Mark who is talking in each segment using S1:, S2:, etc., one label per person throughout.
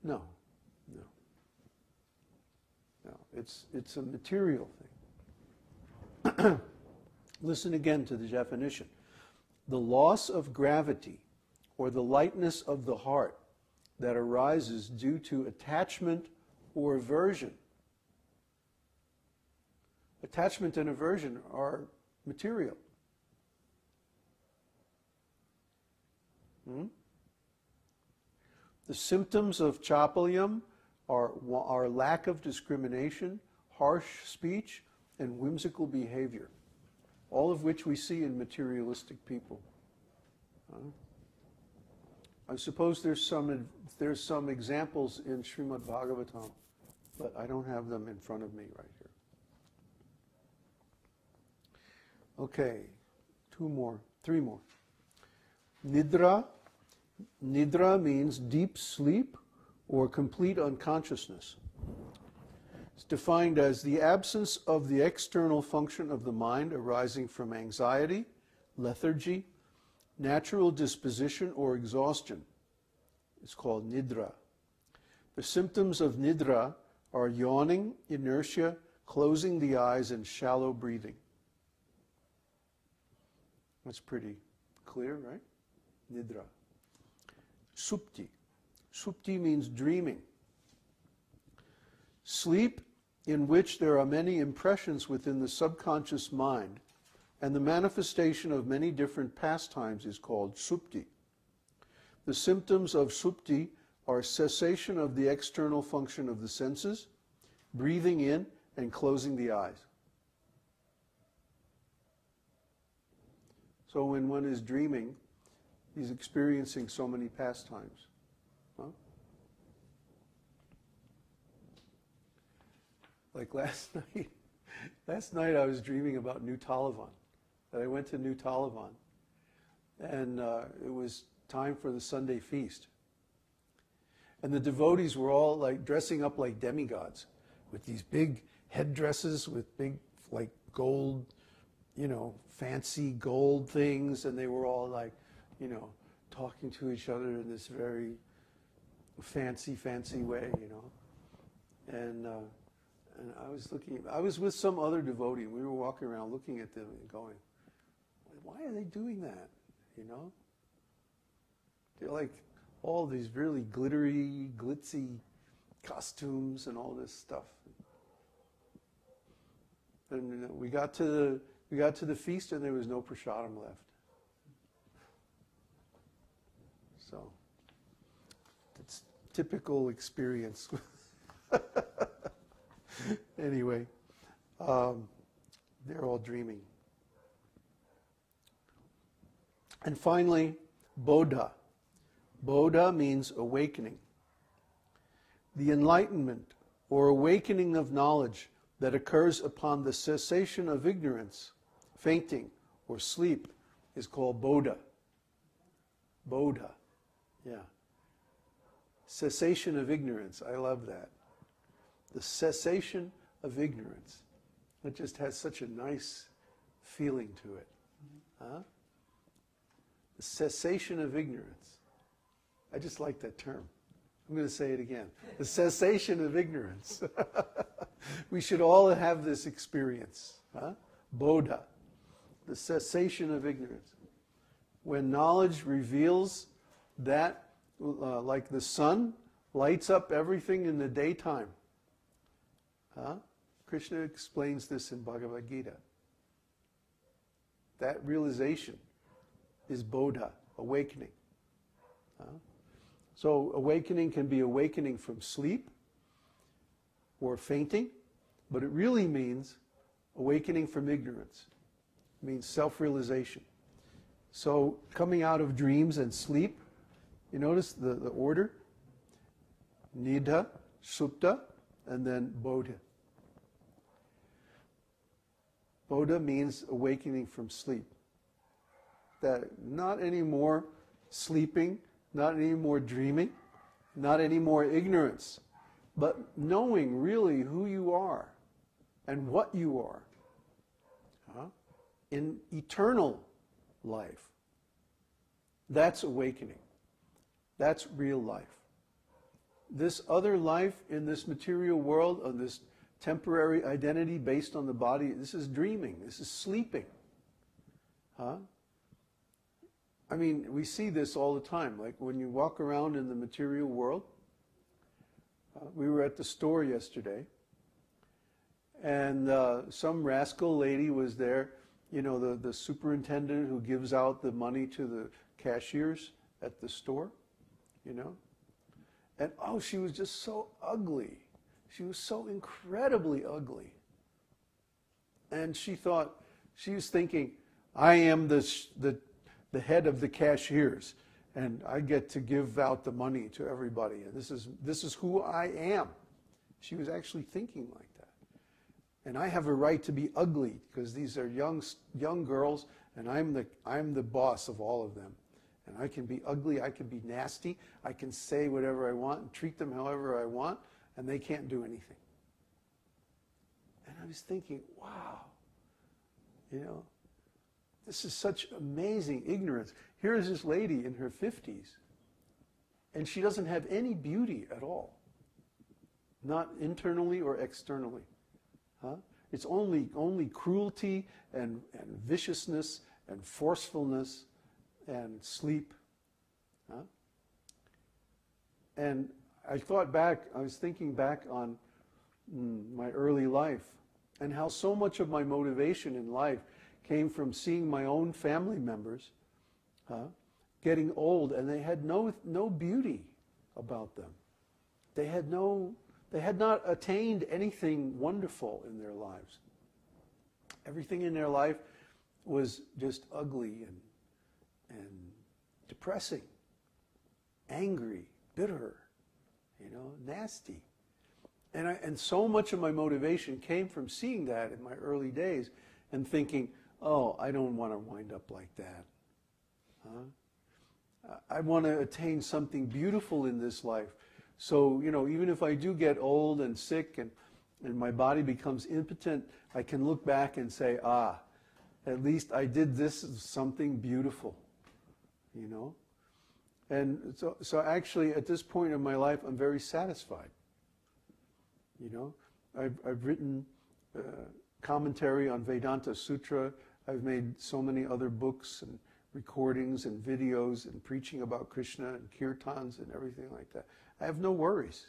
S1: No, no, no. It's a material thing. Listen again to the definition. The loss of gravity or the lightness of the heart that arises due to attachment or aversion. Attachment and aversion are material. The symptoms of chapalyam are lack of discrimination, harsh speech, and whimsical behavior, all of which we see in materialistic people. I suppose there's some examples in Srimad Bhagavatam, but I don't have them in front of me right here. Okay, three more. Nidra. Nidra means deep sleep or complete unconsciousness. It's defined as the absence of the external function of the mind arising from anxiety, lethargy, natural disposition, or exhaustion. It's called nidra. The symptoms of nidra are yawning, inertia, closing the eyes, and shallow breathing. That's pretty clear, right? Nidra. Supti. Supti means dreaming. Sleep in which there are many impressions within the subconscious mind, and the manifestation of many different pastimes is called supti. The symptoms of supti are cessation of the external function of the senses, breathing in and closing the eyes. So when one is dreaming, he's experiencing so many pastimes. Huh? Like last night I was dreaming about New Talavan, that I went to New Talavan, and it was time for the Sunday feast. And the devotees were all like dressing up like demigods with these big headdresses with big like gold, fancy gold things, and they were all like, talking to each other in this very fancy way, And I was with some other devotee, and we were walking around looking at them and going, why are they doing that, They're like all these really glittery, glitzy costumes and all this stuff. And we got to the feast, and there was no prasadam left. So, it's typical experience. Anyway, they're all dreaming. And finally, bodha. Bodha means awakening. The enlightenment or awakening of knowledge that occurs upon the cessation of ignorance, fainting, or sleep is called bodha. Bodha. Yeah. Cessation of ignorance. I love that. The cessation of ignorance. It just has such a nice feeling to it. Huh? The cessation of ignorance. I just like that term. I'm going to say it again. The cessation of ignorance. We should all have this experience. Huh? Bodha. The cessation of ignorance. When knowledge reveals that, like the sun lights up everything in the daytime. Huh? Krishna explains this in Bhagavad Gita. That realization is bodha, awakening. Huh? So awakening can be awakening from sleep or fainting, but it really means awakening from ignorance. It means self-realization. So coming out of dreams and sleep, you notice the order? Nidha, supta, and then bodha. Bodha means awakening from sleep. That not anymore sleeping, not any more dreaming, not any more ignorance, but knowing really who you are and what you are in eternal life. That's awakening. That's real life. this other life in this material world, of this temporary identity based on the body, this is dreaming, this is sleeping. Huh? I mean, we see this all the time. Like when you walk around in the material world, we were at the store yesterday, and some rascal lady was there, you know, the superintendent who gives out the money to the cashiers at the store, you know. And oh, she was just so ugly. She was so incredibly ugly. And she was thinking, I am the head of the cashiers, and I get to give out the money to everybody, and this is who I am. She was actually thinking like that. And I have a right to be ugly because these are young girls, and I'm the boss of all of them. And I can be ugly, I can be nasty, I can say whatever I want and treat them however I want, and they can't do anything. And I was thinking, wow, you know, this is such amazing ignorance. Here is this lady in her 50s, and she doesn't have any beauty at all. Not internally or externally. Huh? It's only cruelty and viciousness and forcefulness and sleep. Huh? And I was thinking back on my early life and how so much of my motivation in life came from seeing my own family members getting old, and they had no beauty about them. They had not attained anything wonderful in their lives. Everything in their life was just ugly and depressing, angry, bitter, you know, nasty. And so much of my motivation came from seeing that in my early days and thinking, oh, I don't want to wind up like that. Huh? I want to attain something beautiful in this life. So, you know, even if I do get old and sick and my body becomes impotent, I can look back and say, at least I did this something beautiful, you know. And so actually at this point in my life, I'm very satisfied. You know, I've written commentary on Vedanta Sutra. I've made so many other books and recordings and videos and preaching about Krishna and kirtans and everything like that. I have no worries.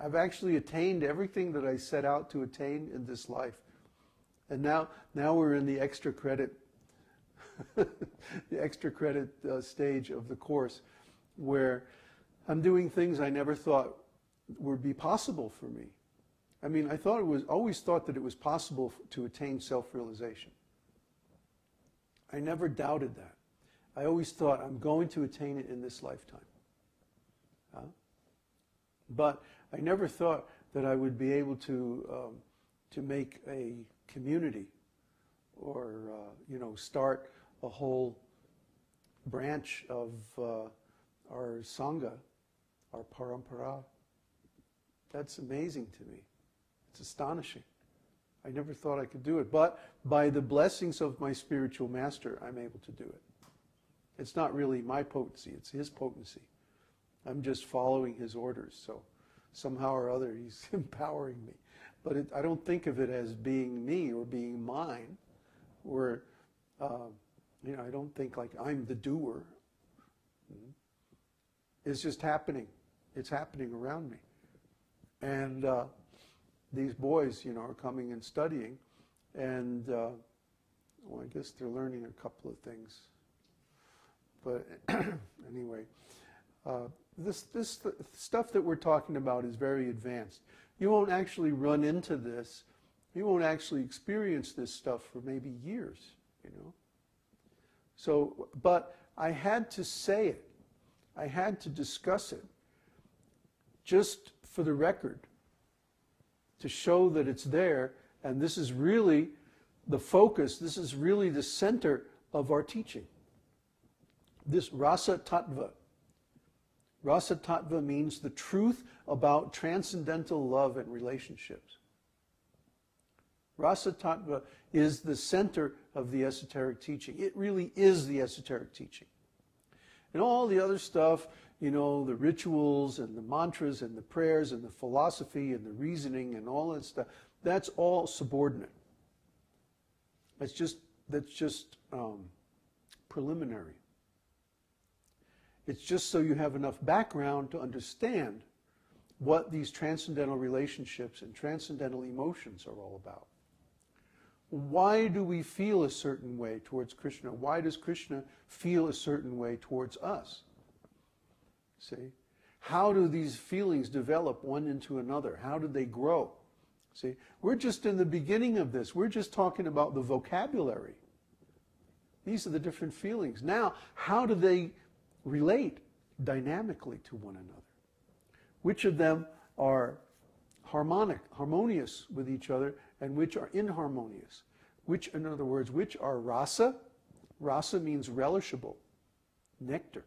S1: I've actually attained everything that I set out to attain in this life. And now we're in the extra credit, stage of the course, where I'm doing things I never thought would be possible for me. I mean, always thought that it was possible to attain self-realization. I never doubted that. I always thought I'm going to attain it in this lifetime. But I never thought that I would be able to make a community or you know, start a whole branch of our Sangha, our parampara. That's amazing to me. It's astonishing. I never thought I could do it. But by the blessings of my spiritual master, I'm able to do it. It's not really my potency, it's his potency. I'm just following his orders. So somehow or other, he's empowering me. But I don't think of it as being me or being mine. Or, you know, I don't think like I'm the doer. It's just happening. It's happening around me. And these boys, you know, are coming and studying. And, well, I guess they're learning a couple of things. But anyway, this stuff that we're talking about is very advanced. You won't actually run into this. You won't actually experience this stuff for maybe years, you know. So, but I had to say it. I had to discuss it, just for the record, to show that it's there, and this is really the focus, this is really the center of our teaching. This rasa tattva. Rasa tattva means the truth about transcendental love and relationships. Rasa tattva is the center of the esoteric teaching. It really is the esoteric teaching. And all the other stuff, you know, the rituals and the mantras and the prayers and the philosophy and the reasoning and all that stuff, that's all subordinate. That's just preliminary. It's just so you have enough background to understand what these transcendental relationships and transcendental emotions are all about. Why do we feel a certain way towards Krishna? Why does Krishna feel a certain way towards us? See? How do these feelings develop one into another? How do they grow? See? We're just in the beginning of this. We're just talking about the vocabulary. These are the different feelings. Now, how do they relate dynamically to one another? Which of them are harmonious with each other, and which are inharmonious? Which, in other words, which are rasa? Rasa means relishable, nectar.